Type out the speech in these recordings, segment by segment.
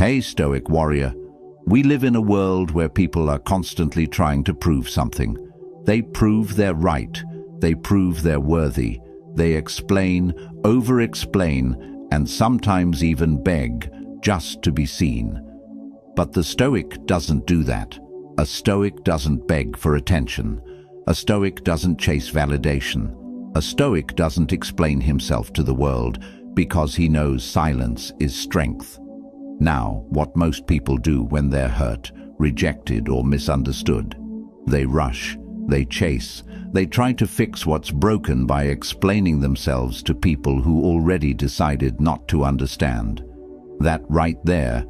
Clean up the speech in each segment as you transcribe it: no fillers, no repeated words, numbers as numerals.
Hey, Stoic warrior. We live in a world where people are constantly trying to prove something. They prove they're right. They prove they're worthy. They explain, over-explain, and sometimes even beg just to be seen. But the Stoic doesn't do that. A Stoic doesn't beg for attention. A Stoic doesn't chase validation. A Stoic doesn't explain himself to the world because he knows silence is strength. Now, what most people do when they're hurt, rejected, or misunderstood? They rush, they chase, they try to fix what's broken by explaining themselves to people who already decided not to understand. That right there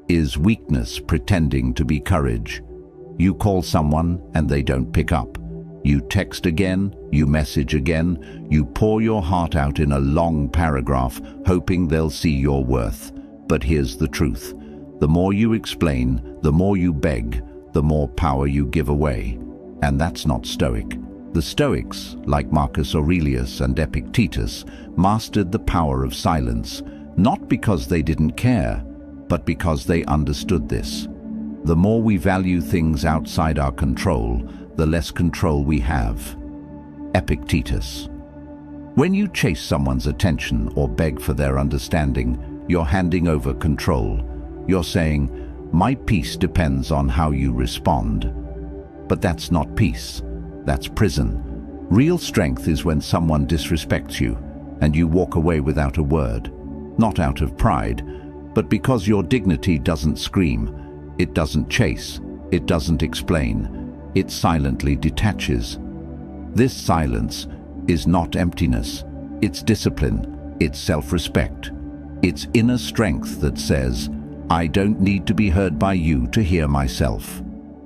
is weakness pretending to be courage. You call someone and they don't pick up. You text again, you message again, you pour your heart out in a long paragraph, hoping they'll see your worth. But here's the truth. The more you explain, the more you beg, the more power you give away. And that's not Stoic. The Stoics, like Marcus Aurelius and Epictetus, mastered the power of silence, not because they didn't care, but because they understood this. The more we value things outside our control, the less control we have. Epictetus. When you chase someone's attention or beg for their understanding, you're handing over control. You're saying, my peace depends on how you respond. But that's not peace. That's prison. Real strength is when someone disrespects you and you walk away without a word. Not out of pride, but because your dignity doesn't scream. It doesn't chase. It doesn't explain. It silently detaches. This silence is not emptiness. It's discipline. It's self-respect. It's inner strength that says, I don't need to be heard by you to hear myself.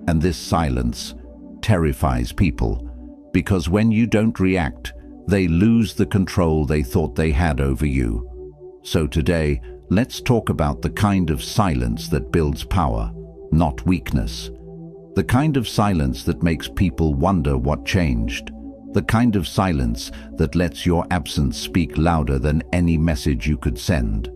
And this silence terrifies people, because when you don't react, they lose the control they thought they had over you. So today, let's talk about the kind of silence that builds power, not weakness. The kind of silence that makes people wonder what changed. The kind of silence that lets your absence speak louder than any message you could send.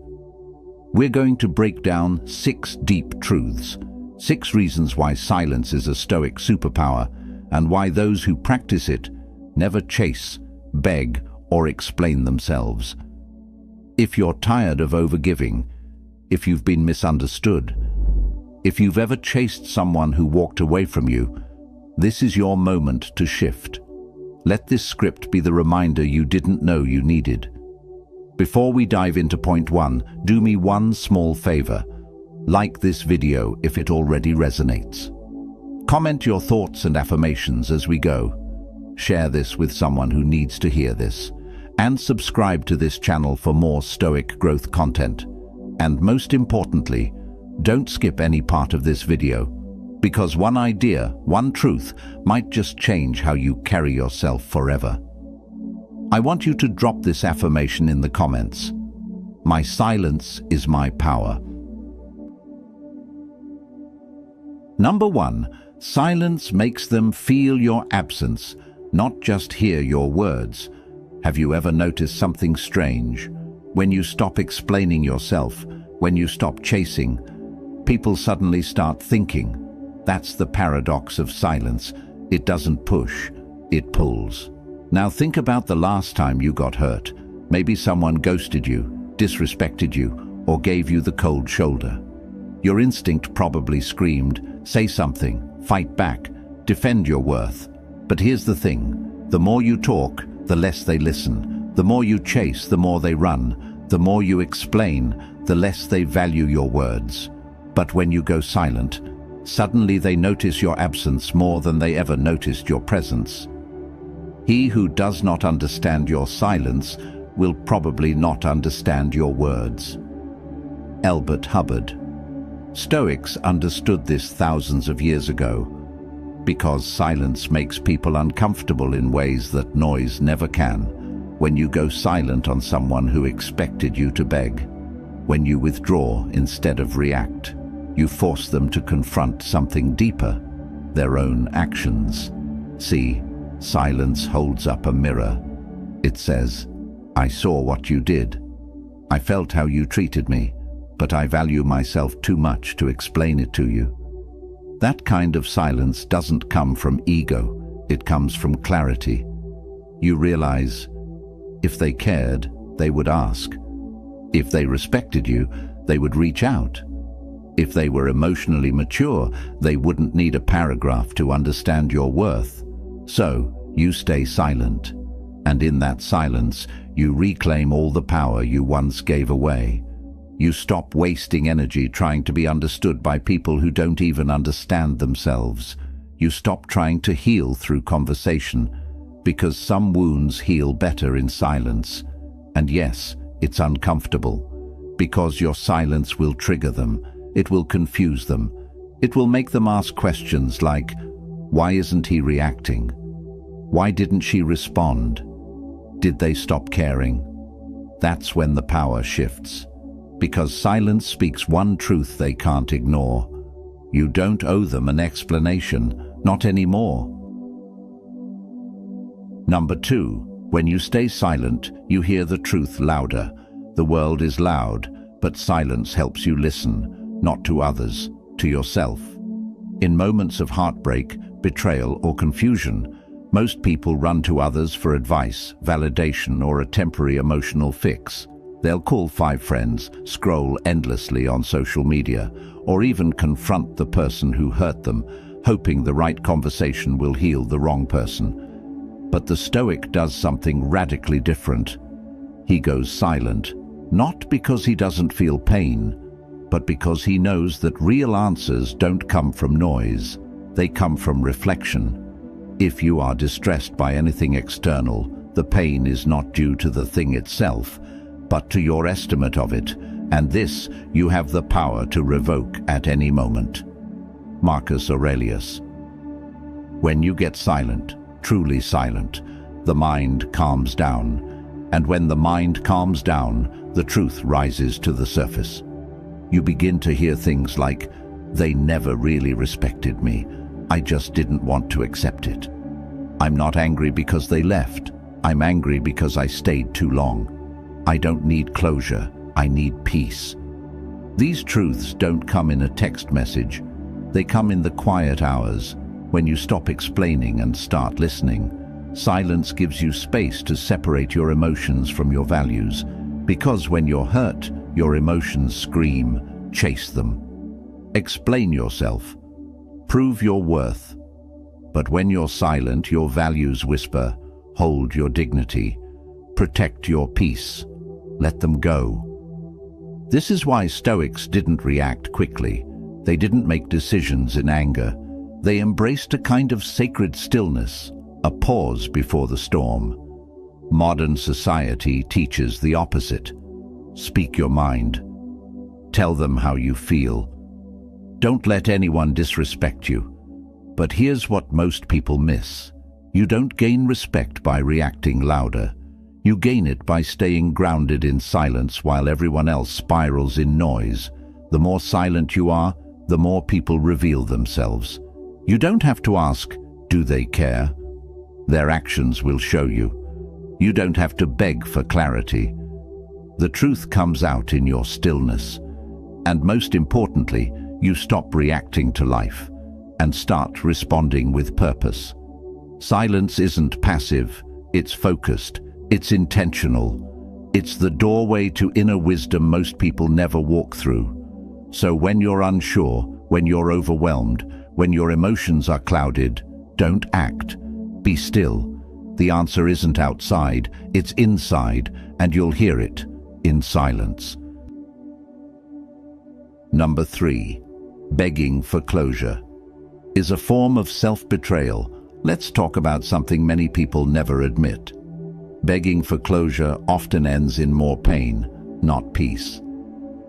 We're going to break down 6 deep truths, 6 reasons why silence is a Stoic superpower, and why those who practice it never chase, beg, or explain themselves. If you're tired of overgiving, if you've been misunderstood, if you've ever chased someone who walked away from you, this is your moment to shift. Let this script be the reminder you didn't know you needed. Before we dive into point 1, do me one small favor. Like this video if it already resonates. Comment your thoughts and affirmations as we go. Share this with someone who needs to hear this. And subscribe to this channel for more Stoic growth content. And most importantly, don't skip any part of this video, because one idea, one truth, might just change how you carry yourself forever. I want you to drop this affirmation in the comments. My silence is my power. Number 1, silence makes them feel your absence, not just hear your words. Have you ever noticed something strange? When you stop explaining yourself, when you stop chasing, people suddenly start thinking. That's the paradox of silence. It doesn't push, it pulls. Now think about the last time you got hurt. Maybe someone ghosted you, disrespected you, or gave you the cold shoulder. Your instinct probably screamed, say something, fight back, defend your worth. But here's the thing, the more you talk, the less they listen. The more you chase, the more they run. The more you explain, the less they value your words. But when you go silent, suddenly they notice your absence more than they ever noticed your presence. He who does not understand your silence will probably not understand your words. Elbert Hubbard. Stoics understood this thousands of years ago, because silence makes people uncomfortable in ways that noise never can. When you go silent on someone who expected you to beg, when you withdraw instead of react, you force them to confront something deeper, their own actions. See, silence holds up a mirror. It says, I saw what you did. I felt how you treated me. but I value myself too much to explain it to you. That kind of silence doesn't come from ego, it comes from clarity. You realize, if they cared, they would ask. If they respected you, they would reach out. If they were emotionally mature, they wouldn't need a paragraph to understand your worth. So, you stay silent. And in that silence, you reclaim all the power you once gave away. You stop wasting energy trying to be understood by people who don't even understand themselves. You stop trying to heal through conversation, because some wounds heal better in silence. And yes, it's uncomfortable, because your silence will trigger them. It will confuse them. It will make them ask questions like, why isn't he reacting? Why didn't she respond? Did they stop caring? That's when the power shifts. Because silence speaks one truth they can't ignore. You don't owe them an explanation, not anymore. Number 2, when you stay silent, you hear the truth louder. The world is loud, but silence helps you listen, not to others, to yourself. In moments of heartbreak, betrayal, or confusion, most people run to others for advice, validation, or a temporary emotional fix. They'll call 5 friends, scroll endlessly on social media, or even confront the person who hurt them, hoping the right conversation will heal the wrong person. But the Stoic does something radically different. He goes silent, not because he doesn't feel pain, but because he knows that real answers don't come from noise, they come from reflection. If you are distressed by anything external, the pain is not due to the thing itself, but to your estimate of it, and this you have the power to revoke at any moment. Marcus Aurelius. When you get silent, truly silent, the mind calms down, and when the mind calms down, the truth rises to the surface. You begin to hear things like, they never really respected me, I just didn't want to accept it. I'm not angry because they left, I'm angry because I stayed too long. I don't need closure, I need peace. These truths don't come in a text message, they come in the quiet hours, when you stop explaining and start listening. Silence gives you space to separate your emotions from your values, because when you're hurt, your emotions scream, chase them. Explain yourself. Prove your worth. But when you're silent, your values whisper, hold your dignity. Protect your peace. Let them go. This is why Stoics didn't react quickly. They didn't make decisions in anger. They embraced a kind of sacred stillness, a pause before the storm. Modern society teaches the opposite. Speak your mind. Tell them how you feel. Don't let anyone disrespect you. But here's what most people miss. You don't gain respect by reacting louder. You gain it by staying grounded in silence while everyone else spirals in noise. The more silent you are, the more people reveal themselves. You don't have to ask, do they care? Their actions will show you. You don't have to beg for clarity. The truth comes out in your stillness. And most importantly, you stop reacting to life and start responding with purpose. Silence isn't passive, it's focused, it's intentional. It's the doorway to inner wisdom most people never walk through. So when you're unsure, when you're overwhelmed, when your emotions are clouded, don't act. Be still. The answer isn't outside, it's inside, and you'll hear it in silence. Number 3. Begging for closure is a form of self-betrayal. Let's talk about something many people never admit. Begging for closure often ends in more pain, not peace.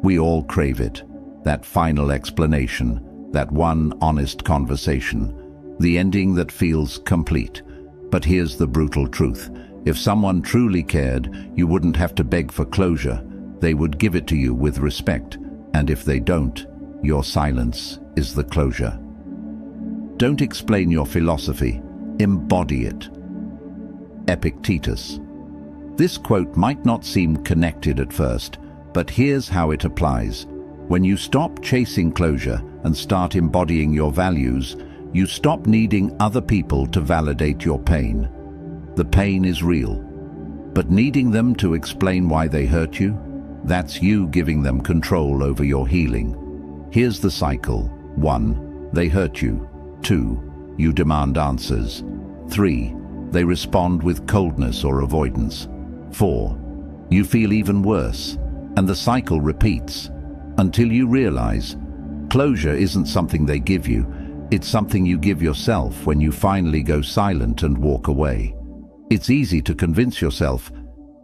We all crave it. That final explanation, that one honest conversation, the ending that feels complete. But here's the brutal truth. If someone truly cared, you wouldn't have to beg for closure. They would give it to you with respect. And if they don't, your silence is the closure. Don't explain your philosophy. Embody it. Epictetus. This quote might not seem connected at first, but here's how it applies. When you stop chasing closure and start embodying your values, you stop needing other people to validate your pain. The pain is real, but needing them to explain why they hurt you, that's you giving them control over your healing. Here's the cycle. 1. They hurt you. 2. You demand answers. 3. They respond with coldness or avoidance. 4. You feel even worse, and the cycle repeats until you realize closure isn't something they give you, it's something you give yourself when you finally go silent and walk away. It's easy to convince yourself,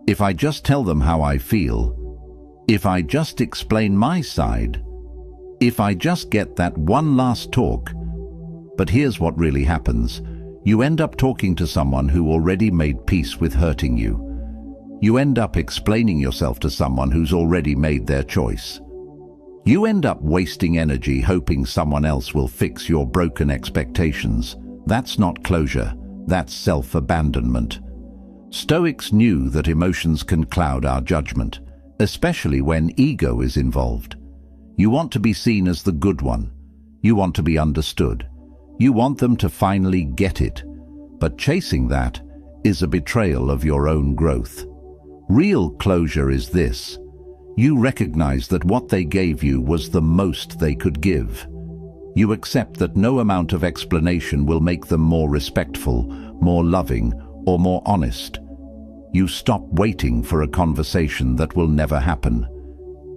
if I just tell them how I feel, if I just explain my side, if I just get that one last talk. But here's what really happens. You end up talking to someone who already made peace with hurting you. You end up explaining yourself to someone who's already made their choice. You end up wasting energy hoping someone else will fix your broken expectations. That's not closure, that's self-abandonment. Stoics knew that emotions can cloud our judgment, especially when ego is involved. You want to be seen as the good one. You want to be understood. You want them to finally get it. But chasing that is a betrayal of your own growth. Real closure is this. You recognize that what they gave you was the most they could give. You accept that no amount of explanation will make them more respectful, more loving, or more honest. You stop waiting for a conversation that will never happen.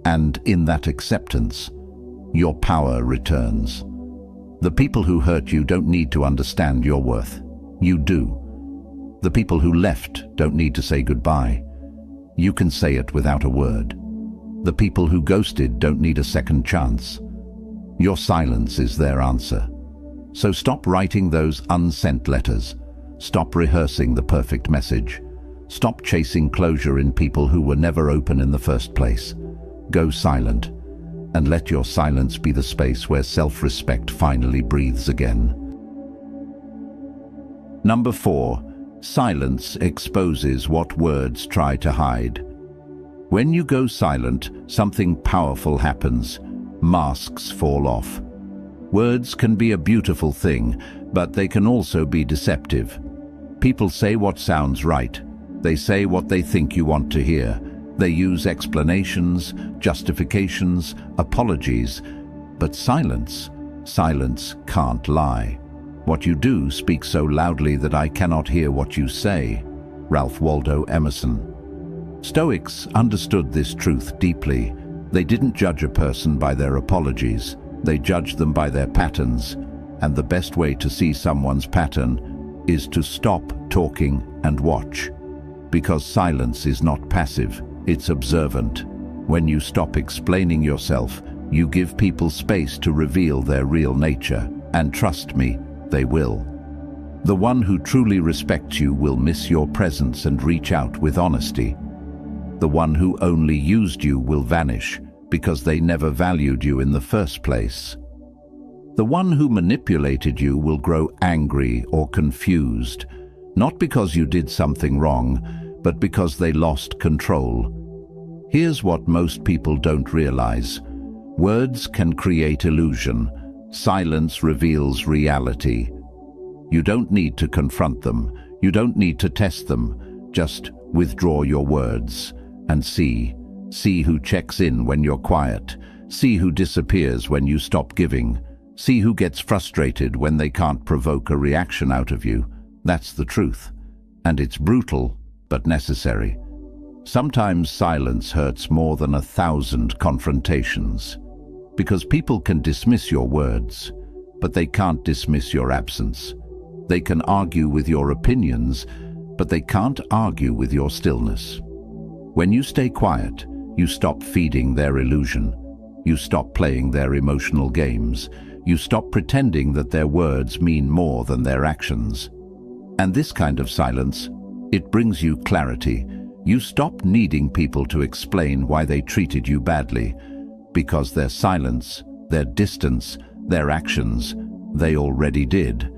And in that acceptance, your power returns. The people who hurt you don't need to understand your worth. You do. The people who left don't need to say goodbye. You can say it without a word. The people who ghosted don't need a second chance. Your silence is their answer. So stop writing those unsent letters. Stop rehearsing the perfect message. Stop chasing closure in people who were never open in the first place. Go silent, and let your silence be the space where self-respect finally breathes again. Number 4. Silence exposes what words try to hide. When you go silent, something powerful happens. Masks fall off. Words can be a beautiful thing, but they can also be deceptive. People say what sounds right. They say what they think you want to hear. They use explanations, justifications, apologies. But silence can't lie. What you do speaks so loudly that I cannot hear what you say. Ralph Waldo Emerson. Stoics understood this truth deeply. They didn't judge a person by their apologies. They judged them by their patterns. And the best way to see someone's pattern is to stop talking and watch. Because silence is not passive, it's observant. When you stop explaining yourself, you give people space to reveal their real nature. And trust me, they will. The one who truly respects you will miss your presence and reach out with honesty. The one who only used you will vanish because they never valued you in the first place. The one who manipulated you will grow angry or confused, not because you did something wrong, but because they lost control. Here's what most people don't realize. Words can create illusion. Silence reveals reality. You don't need to confront them. You don't need to test them. Just withdraw your words and see. See who checks in when you're quiet. See who disappears when you stop giving. See who gets frustrated when they can't provoke a reaction out of you. That's the truth. And it's brutal, but necessary. Sometimes silence hurts more than 1,000 confrontations. Because people can dismiss your words, but they can't dismiss your absence. They can argue with your opinions, but they can't argue with your stillness. When you stay quiet, you stop feeding their illusion. You stop playing their emotional games. You stop pretending that their words mean more than their actions. And this kind of silence, it brings you clarity. You stop needing people to explain why they treated you badly, because their silence, their distance, their actions, they already did.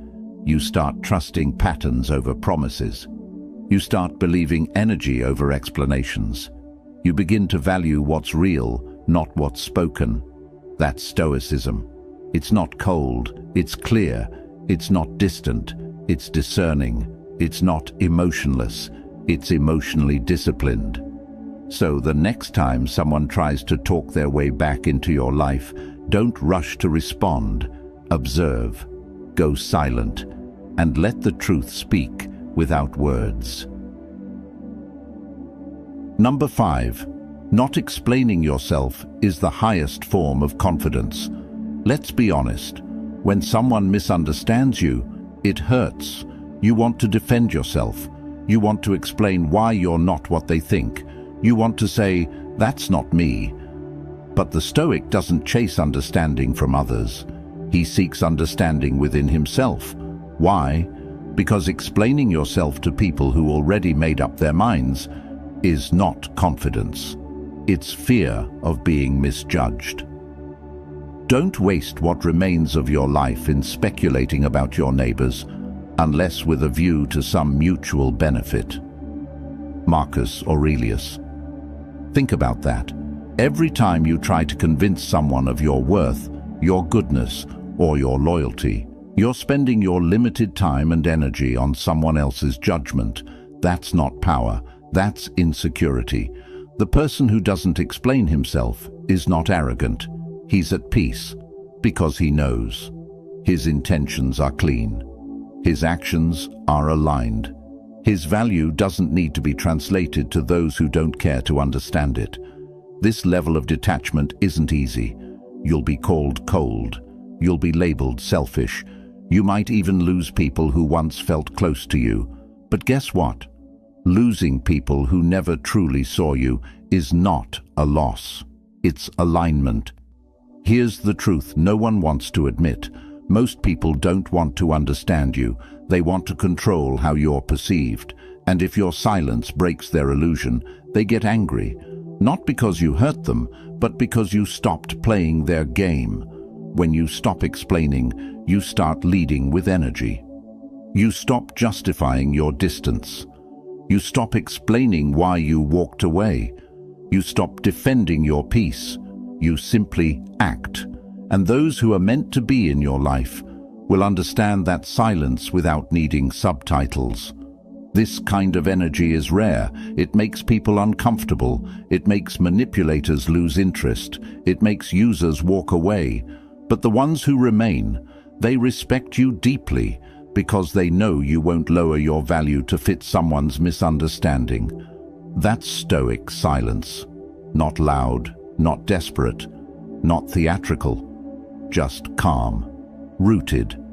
You start trusting patterns over promises. You start believing energy over explanations. You begin to value what's real, not what's spoken. That's Stoicism. It's not cold, it's clear, it's not distant, it's discerning, it's not emotionless, it's emotionally disciplined. So the next time someone tries to talk their way back into your life, don't rush to respond. Observe, go silent, and let the truth speak without words. Number 5. Not explaining yourself is the highest form of confidence. Let's be honest. When someone misunderstands you, it hurts. You want to defend yourself. You want to explain why you're not what they think. You want to say, "That's not me." But the Stoic doesn't chase understanding from others. He seeks understanding within himself. Why? Because explaining yourself to people who already made up their minds is not confidence. It's fear of being misjudged. Don't waste what remains of your life in speculating about your neighbors, unless with a view to some mutual benefit. Marcus Aurelius. Think about that. Every time you try to convince someone of your worth, your goodness, or your loyalty, you're spending your limited time and energy on someone else's judgment. That's not power, that's insecurity. The person who doesn't explain himself is not arrogant. He's at peace, because he knows. His intentions are clean. His actions are aligned. His value doesn't need to be translated to those who don't care to understand it. This level of detachment isn't easy. You'll be called cold. You'll be labeled selfish. You might even lose people who once felt close to you. But guess what? Losing people who never truly saw you is not a loss. It's alignment. Here's the truth no one wants to admit. Most people don't want to understand you. They want to control how you're perceived. And if your silence breaks their illusion, they get angry. Not because you hurt them, but because you stopped playing their game. When you stop explaining, you start leading with energy. You stop justifying your distance. You stop explaining why you walked away. You stop defending your peace. You simply act. And those who are meant to be in your life will understand that silence without needing subtitles. This kind of energy is rare. It makes people uncomfortable. It makes manipulators lose interest. It makes users walk away. But the ones who remain, they respect you deeply because they know you won't lower your value to fit someone's misunderstanding. That's Stoic silence. Not loud, not desperate, not theatrical. Just calm, rooted,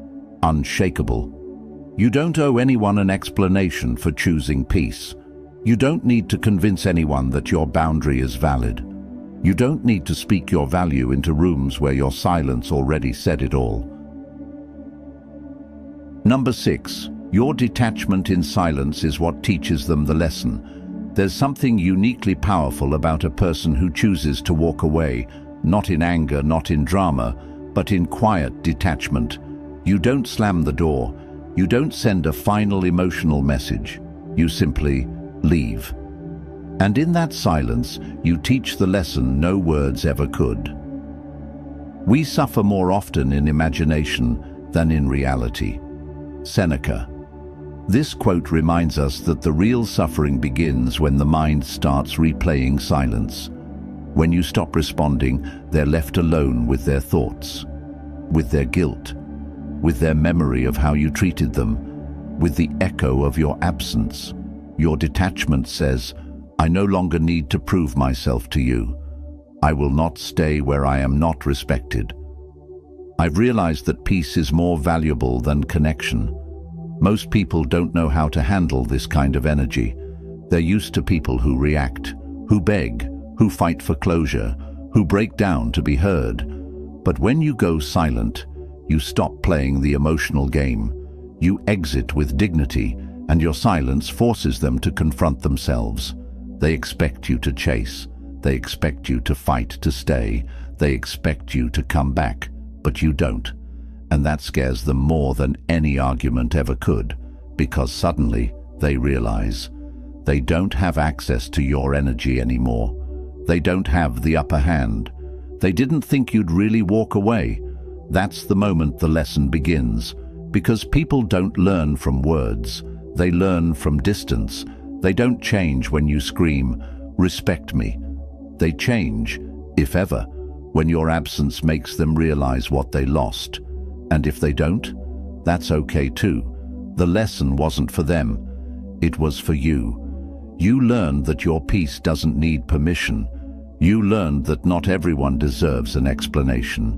unshakable. You don't owe anyone an explanation for choosing peace. You don't need to convince anyone that your boundary is valid. You don't need to speak your value into rooms where your silence already said it all. Number 6. Your detachment in silence is what teaches them the lesson. There's something uniquely powerful about a person who chooses to walk away, not in anger, not in drama, but in quiet detachment. You don't slam the door. You don't send a final emotional message. You simply leave. And in that silence, you teach the lesson no words ever could. We suffer more often in imagination than in reality. Seneca. This quote reminds us that the real suffering begins when the mind starts replaying silence. When you stop responding, they're left alone with their thoughts, with their guilt, with their memory of how you treated them, with the echo of your absence. Your detachment says, "I no longer need to prove myself to you. I will not stay where I am not respected." I've realized that peace is more valuable than connection. Most people don't know how to handle this kind of energy. They're used to people who react, who beg, who fight for closure, who break down to be heard. But when you go silent, you stop playing the emotional game. You exit with dignity, and your silence forces them to confront themselves. They expect you to chase. They expect you to fight to stay. They expect you to come back, but you don't. And that scares them more than any argument ever could, because suddenly they realize they don't have access to your energy anymore. They don't have the upper hand. They didn't think you'd really walk away. That's the moment the lesson begins. Because people don't learn from words. They learn from distance. They don't change when you scream, "Respect me." They change, if ever, when your absence makes them realize what they lost. And if they don't, that's okay too. The lesson wasn't for them. It was for you. You learned that your peace doesn't need permission. You learned that not everyone deserves an explanation.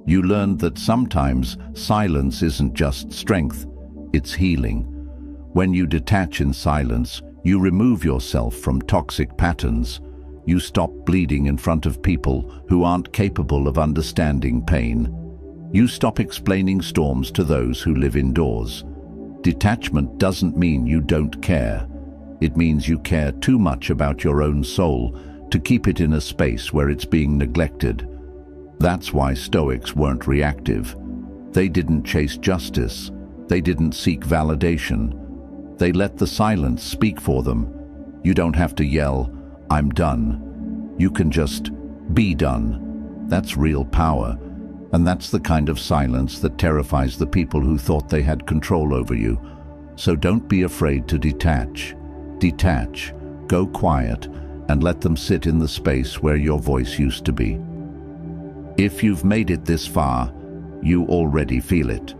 You learned that sometimes silence isn't just strength, it's healing. When you detach in silence, you remove yourself from toxic patterns. You stop bleeding in front of people who aren't capable of understanding pain. You stop explaining storms to those who live indoors. Detachment doesn't mean you don't care. It means you care too much about your own soul to keep it in a space where it's being neglected. That's why Stoics weren't reactive. They didn't chase justice. They didn't seek validation. They let the silence speak for them. You don't have to yell, "I'm done." You can just be done. That's real power. And that's the kind of silence that terrifies the people who thought they had control over you. So don't be afraid to detach. Detach, go quiet, and let them sit in the space where your voice used to be. If you've made it this far, you already feel it.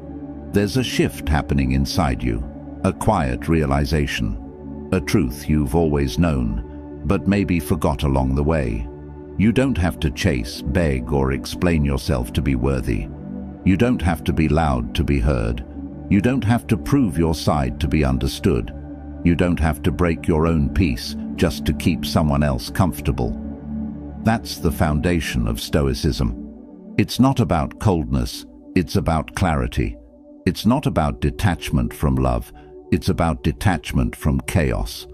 There's a shift happening inside you, a quiet realization, a truth you've always known, but maybe forgot along the way. You don't have to chase, beg, or explain yourself to be worthy. You don't have to be loud to be heard. You don't have to prove your side to be understood. You don't have to break your own peace just to keep someone else comfortable. That's the foundation of Stoicism. It's not about coldness, it's about clarity. It's not about detachment from love, it's about detachment from chaos.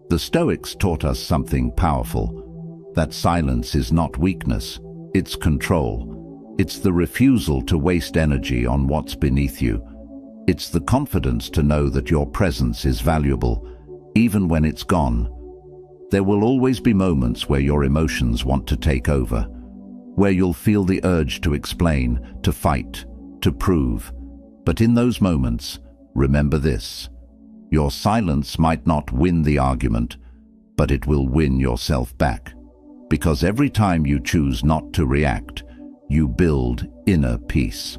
The Stoics taught us something powerful, that silence is not weakness, it's control. It's the refusal to waste energy on what's beneath you. It's the confidence to know that your presence is valuable, even when it's gone. There will always be moments where your emotions want to take over, where you'll feel the urge to explain, to fight, to prove. But in those moments, remember this: your silence might not win the argument, but it will win yourself back. Because every time you choose not to react, you build inner peace.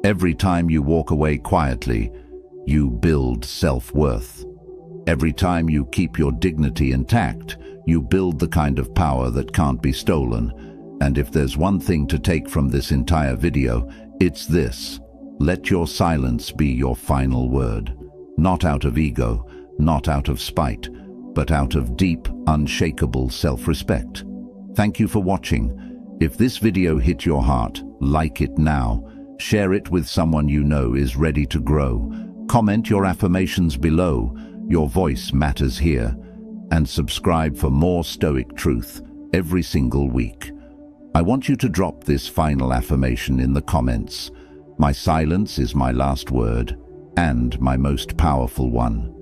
Every time you walk away quietly, you build self-worth. Every time you keep your dignity intact, you build the kind of power that can't be stolen. And if there's one thing to take from this entire video, it's this: let your silence be your final word. Not out of ego, not out of spite, but out of deep, unshakable self-respect. Thank you for watching. If this video hit your heart, like it now. Share it with someone you know is ready to grow. Comment your affirmations below. Your voice matters here. And subscribe for more Stoic truth every single week. I want you to drop this final affirmation in the comments. My silence is my last word, and my most powerful one.